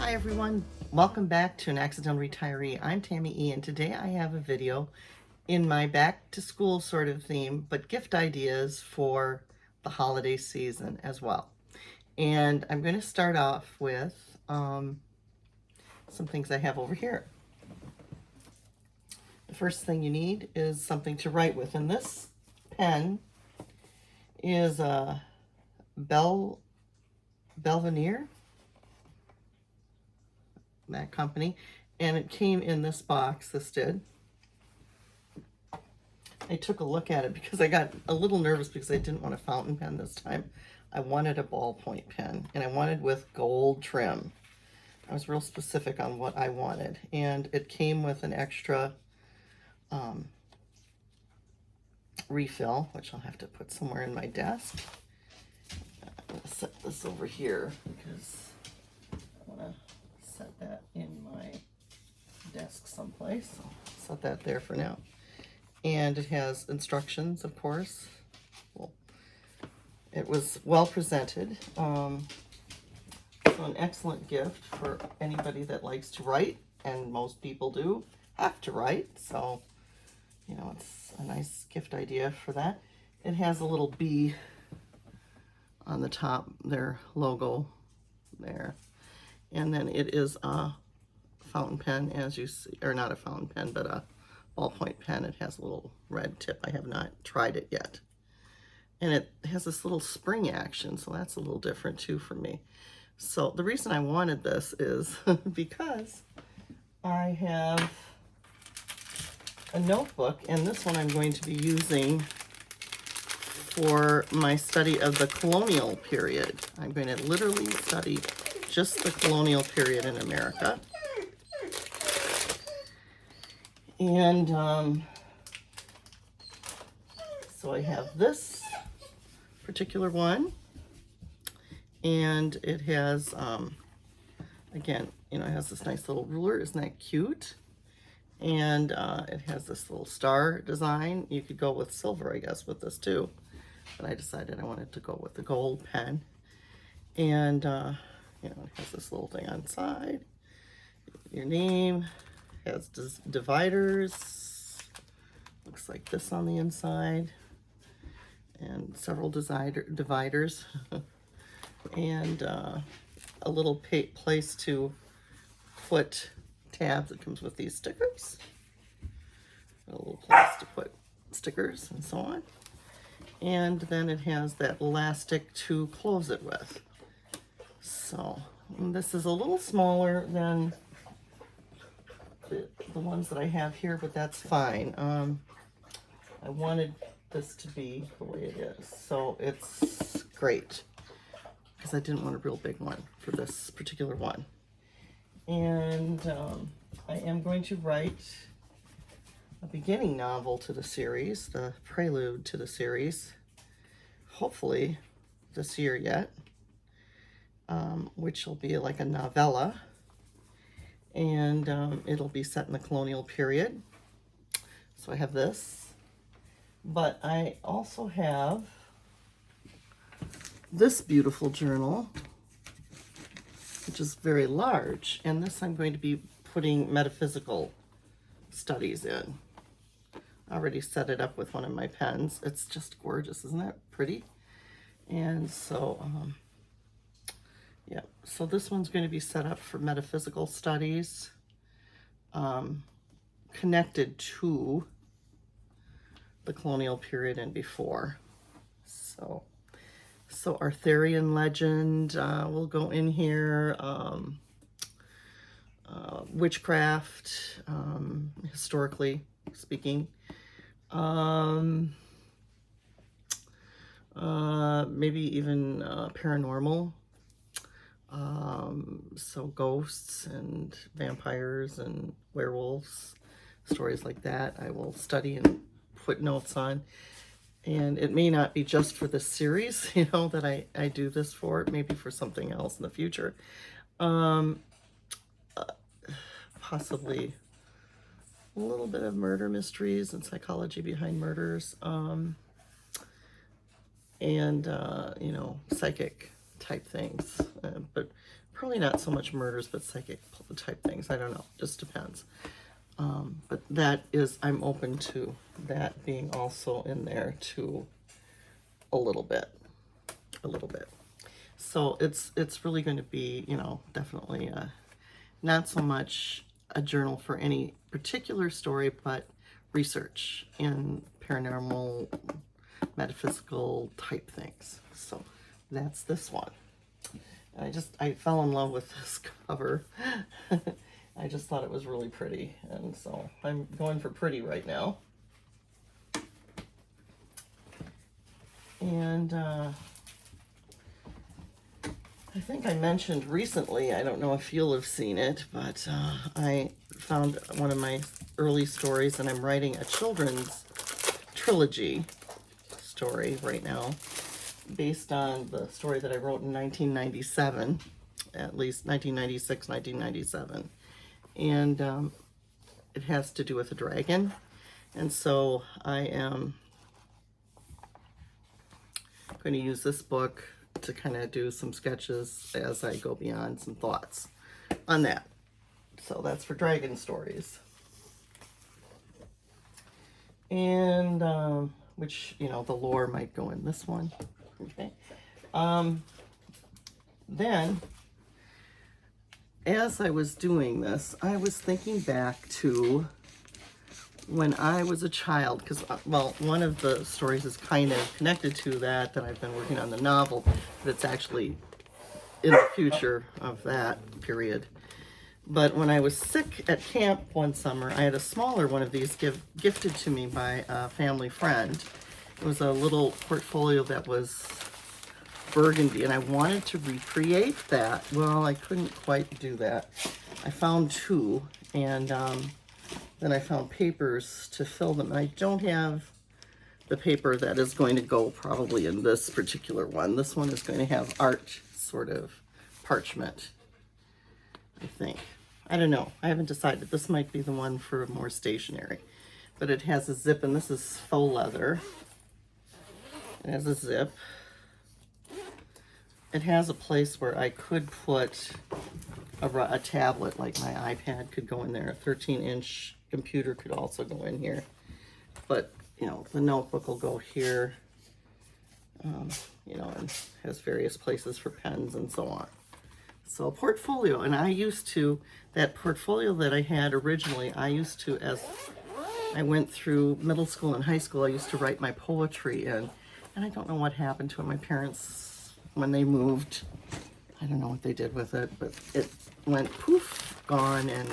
Hi everyone, welcome back to An Accidental Retiree. I'm Tammy E, and today I have a video in my back to school sort of theme, but gift ideas for the holiday season as well. And I'm going to start off with some things I have over here. The first thing you need is something to write with, and this pen is a Belvenere, that company, and it came in this box. This did. I took a look at it because I got a little nervous because I didn't want a fountain pen this time. I wanted a ballpoint pen, and I wanted with gold trim. I was real specific on what I wanted, and it came with an extra refill, which I'll have to put somewhere in my desk. I'm going to set this over here because I want to set that in my desk someplace. I'll set that there for now. And it has instructions, of course. Well, it was well presented. So an excellent gift for anybody that likes to write, and most people do have to write. So, you know, it's a nice gift idea for that. It has a little bee on the top, their logo there. And then it is a fountain pen, as you see, or not a fountain pen, but a ballpoint pen. It has a little red tip. I have not tried it yet. And it has this little spring action, so that's a little different too for me. So the reason I wanted this is because I have a notebook, and this one I'm going to be using for my study of the colonial period. I'm going to literally study just the colonial period in America. And so I have this particular one, and it has, again, you know, it has this nice little ruler. Isn't that cute? And it has this little star design. You could go with silver, I guess, with this too. But I decided I wanted to go with the gold pen. And, you know, it has this little thing on the side. Your name. Has dividers, looks like this on the inside, and several dividers, and a little place to put tabs. It comes with these stickers, a little place to put stickers and so on, and then it has that elastic to close it with. So this is a little smaller than the ones that I have here, but that's fine. I wanted this to be the way it is, so it's great because I didn't want a real big one for this particular one. And I am going to write a beginning novel to the series, the prelude to the series, hopefully this year yet, which will be like a novella. And it'll be set in the colonial period. So I have this, but I also have this beautiful journal, which is very large, and this I'm going to be putting metaphysical studies in. I already set it up with one of my pens. It's just gorgeous, isn't that pretty? And so yeah, so this one's going to be set up for metaphysical studies, connected to the colonial period and before. So Arthurian legend will go in here, witchcraft, historically speaking, maybe even paranormal. So ghosts and vampires and werewolves, stories like that, I will study and put notes on. And it may not be just for this series, you know, that I do this for. Maybe for something else in the future. Possibly a little bit of murder mysteries and psychology behind murders. And, you know, psychic type things. But probably not so much murders, but psychic type things. I don't know, just depends. But that is, I'm open to that being also in there too, a little bit. So it's really going to be, you know, definitely not so much a journal for any particular story, but research in paranormal, metaphysical type things. So that's this one. I fell in love with this cover. I just thought it was really pretty, and so I'm going for pretty right now. And I think I mentioned recently, I don't know if you'll have seen it, but I found one of my early stories, and I'm writing a children's trilogy story right now, based on the story that I wrote in 1997, at least 1996, 1997. And it has to do with a dragon. And so I am going to use this book to kind of do some sketches as I go beyond some thoughts on that. So that's for dragon stories. And which, you know, the lore might go in this one. Okay. Then, as I was doing this, I was thinking back to when I was a child, because, well, one of the stories is kind of connected to that I've been working on the novel, that's actually in the future of that period. But when I was sick at camp one summer, I had a smaller one of these gifted to me by a family friend. It was a little portfolio that was burgundy, and I wanted to recreate that. Well, I couldn't quite do that. I found two, and then I found papers to fill them. I don't have the paper that is going to go probably in this particular one. This one is going to have art sort of parchment, I think. I don't know. I haven't decided. This might be the one for more stationery. But it has a zip, and this is faux leather. It has a zip. It has a place where I could put a tablet, like my iPad could go in there. A 13-inch computer could also go in here. But, you know, the notebook will go here. You know, and has various places for pens and so on. So a portfolio, and I used to, that portfolio that I had originally, I used to, as I went through middle school and high school, I used to write my poetry in. And I don't know what happened to it. My parents, when they moved, I don't know what they did with it, but it went poof, gone, and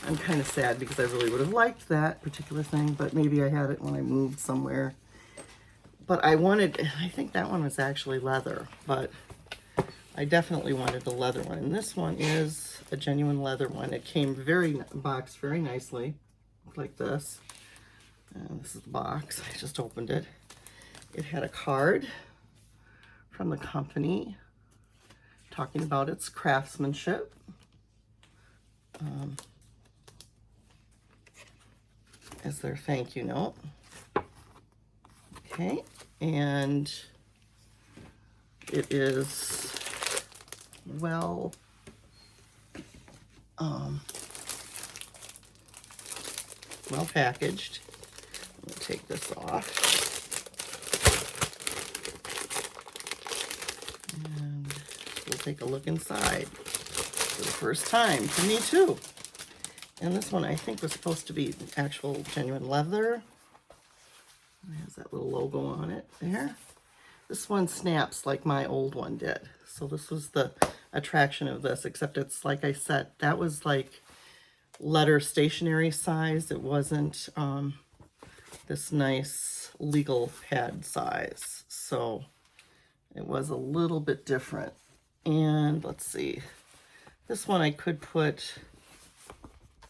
I'm kind of sad because I really would have liked that particular thing, but maybe I had it when I moved somewhere. But I think that one was actually leather, but I definitely wanted the leather one. And this one is a genuine leather one. It came boxed very nicely, like this. And this is the box. I just opened it. It had a card from the company talking about its craftsmanship. As their thank you note. Okay, and it is well packaged. Let me take this off. And we'll take a look inside for the first time for me too. And this one I think was supposed to be actual genuine leather. It has that little logo on it there. This one snaps like my old one did. So this was the attraction of this, except it's, like I said, that was like letter stationery size. It wasn't this nice legal pad size. So it was a little bit different. And let's see, this one I could put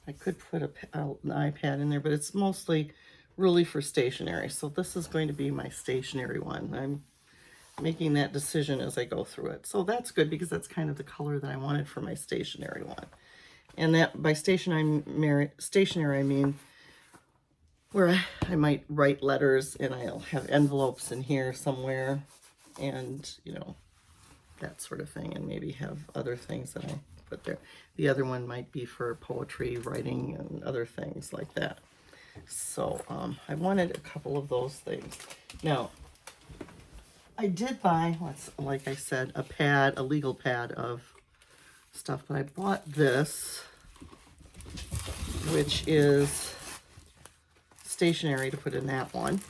an iPad in there, but it's mostly really for stationery. So this is going to be my stationery one. I'm making that decision as I go through it. So that's good because that's kind of the color that I wanted for my stationery one. And that by stationery I mean where I might write letters and I'll have envelopes in here somewhere and, you know, that sort of thing, and maybe have other things that I put there. The other one might be for poetry, writing, and other things like that. So I wanted a couple of those things. Now, I did buy, like I said, a pad, a legal pad of stuff, but I bought this, which is stationery to put in that one.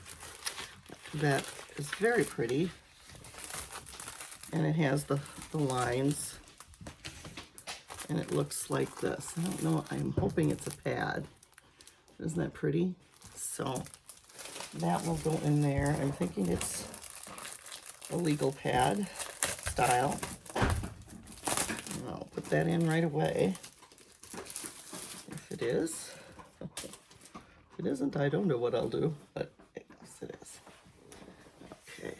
That is very pretty, and it has the lines, and it looks like this. I don't know, I'm hoping it's a pad. Isn't that pretty? So that will go in there. I'm thinking it's a legal pad style. And I'll put that in right away. If it is. If it isn't, I don't know what I'll do, but yes, it is. Okay.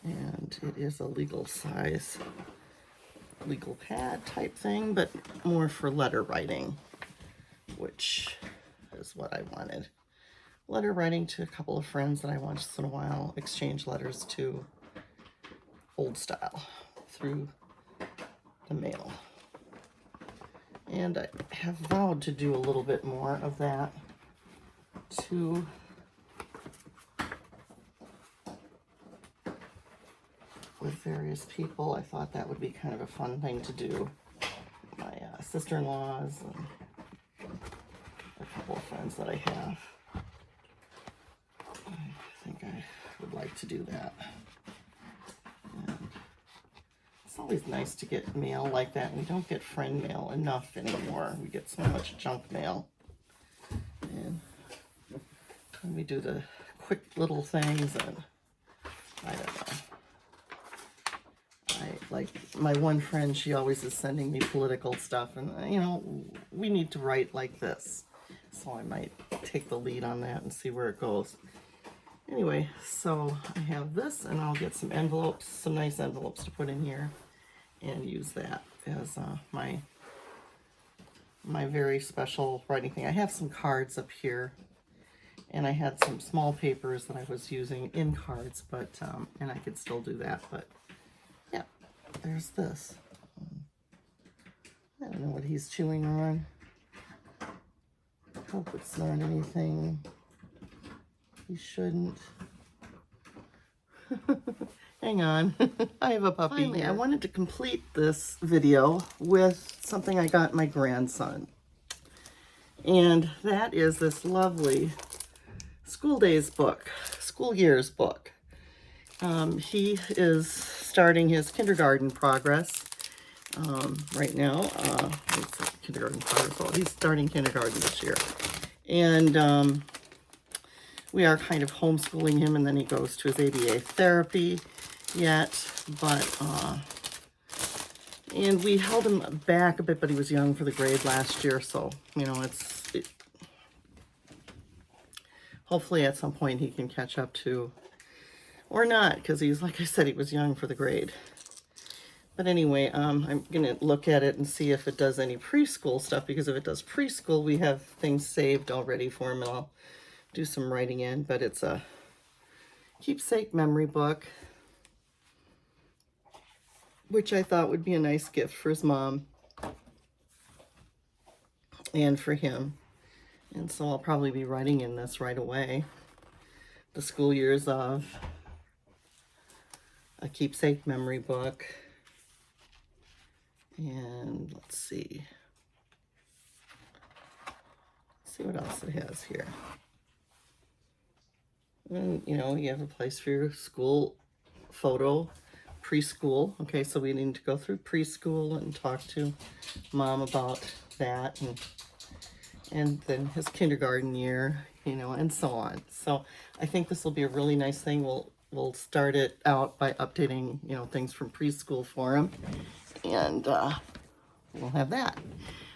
And it is a legal size, legal pad type thing, but more for letter writing, which is what I wanted. Letter writing to a couple of friends that I once in a while exchange letters to, old style, through the mail. And I have vowed to do a little bit more of that too. With various people. I thought that would be kind of a fun thing to do. My sister-in-laws and a couple of friends that I have. I think I would like to do that. And it's always nice to get mail like that. We don't get friend mail enough anymore. We get so much junk mail. And we do the quick little things, and I don't know. Like my one friend, she always is sending me political stuff, and you know, we need to write like this. So I might take the lead on that and see where it goes. Anyway, so I have this, and I'll get some envelopes, some nice envelopes to put in here, and use that as my very special writing thing. I have some cards up here, and I had some small papers that I was using in cards, but and I could still do that, but yeah, there's this. I don't know what he's chewing on. Hope it's not anything he shouldn't. Hang on. I have a puppy. Finally, I wanted to complete this video with something I got my grandson. And that is this lovely school days book, school years book. He is starting his kindergarten progress right now. Kindergarten progress. Well, he's starting kindergarten this year. And we are kind of homeschooling him, and then he goes to his ABA therapy yet. But, and we held him back a bit, but he was young for the grade last year. So, you know, hopefully at some point he can catch up to, or not, because he's, like I said, he was young for the grade. But anyway, I'm going to look at it and see if it does any preschool stuff, because if it does preschool, we have things saved already for him, and I'll do some writing in. But it's a keepsake memory book, which I thought would be a nice gift for his mom and for him. And so I'll probably be writing in this right away. The school years of a keepsake memory book. And let's see what else it has here. And, you know, you have a place for your school photo, preschool. Okay, so we need to go through preschool and talk to Mom about that, and then his kindergarten year, you know, and so on. So I think this will be a really nice thing. We'll start it out by updating, you know, things from preschool for him. And we'll have that.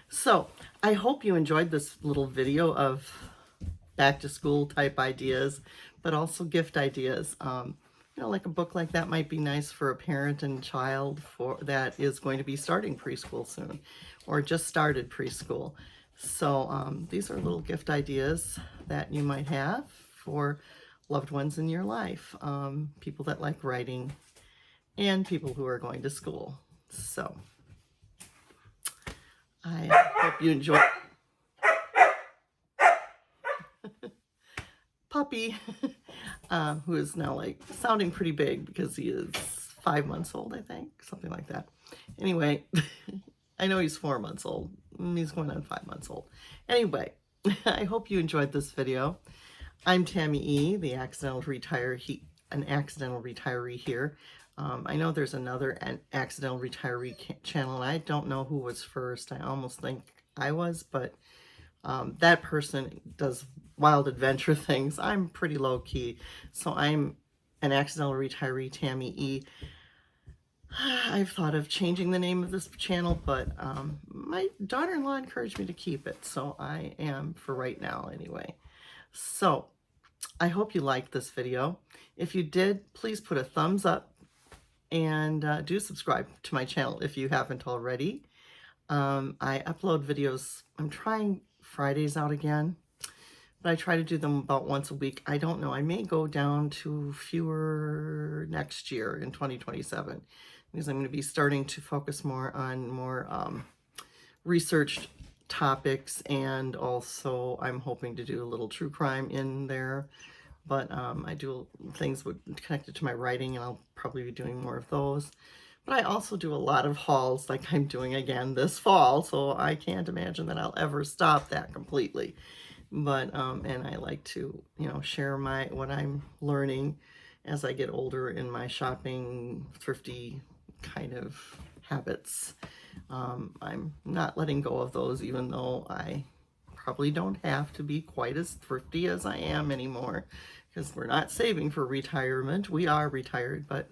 So I hope you enjoyed this little video of back to school type ideas, but also gift ideas. You know, like a book like that might be nice for a parent and child that is going to be starting preschool soon, or just started preschool. So these are little gift ideas that you might have for loved ones in your life, people that like writing, and people who are going to school. So I hope you enjoy. Puppy, who is now like sounding pretty big because he is 5 months old, I think, something like that. Anyway, I know he's 4 months old. He's going on 5 months old. Anyway, I hope you enjoyed this video. I'm Tammy E., the accidental an accidental retiree here. I know there's another accidental retiree channel, and I don't know who was first. I almost think I was, but that person does wild adventure things. I'm pretty low key, so I'm an accidental retiree, Tammy E. I've thought of changing the name of this channel, but my daughter-in-law encouraged me to keep it, so I am for right now anyway. So I hope you liked this video. If you did, please put a thumbs up, and do subscribe to my channel if you haven't already. I upload videos. I'm trying Fridays out again, but I try to do them about once a week. I don't know. I may go down to fewer next year in 2027 because I'm going to be starting to focus more on more researched topics, and also I'm hoping to do a little true crime in there. But I do things connected to my writing, and I'll probably be doing more of those. But I also do a lot of hauls, like I'm doing again this fall, so I can't imagine that I'll ever stop that completely. But and I like to, share what I'm learning as I get older in my shopping, thrifty kind of habits. I'm not letting go of those, even though I probably don't have to be quite as thrifty as I am anymore, because we're not saving for retirement. We are retired, but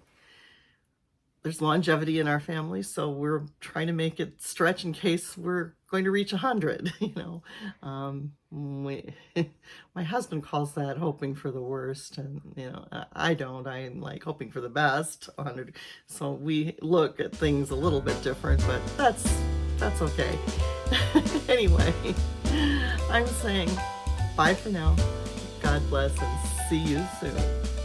there's longevity in our family, so we're trying to make it stretch in case we're going to reach 100. My husband calls that hoping for the worst, and I don't. I'm like hoping for the best. 100. So we look at things a little bit different, but that's okay. Anyway, I'm saying bye for now. God bless, and see you soon.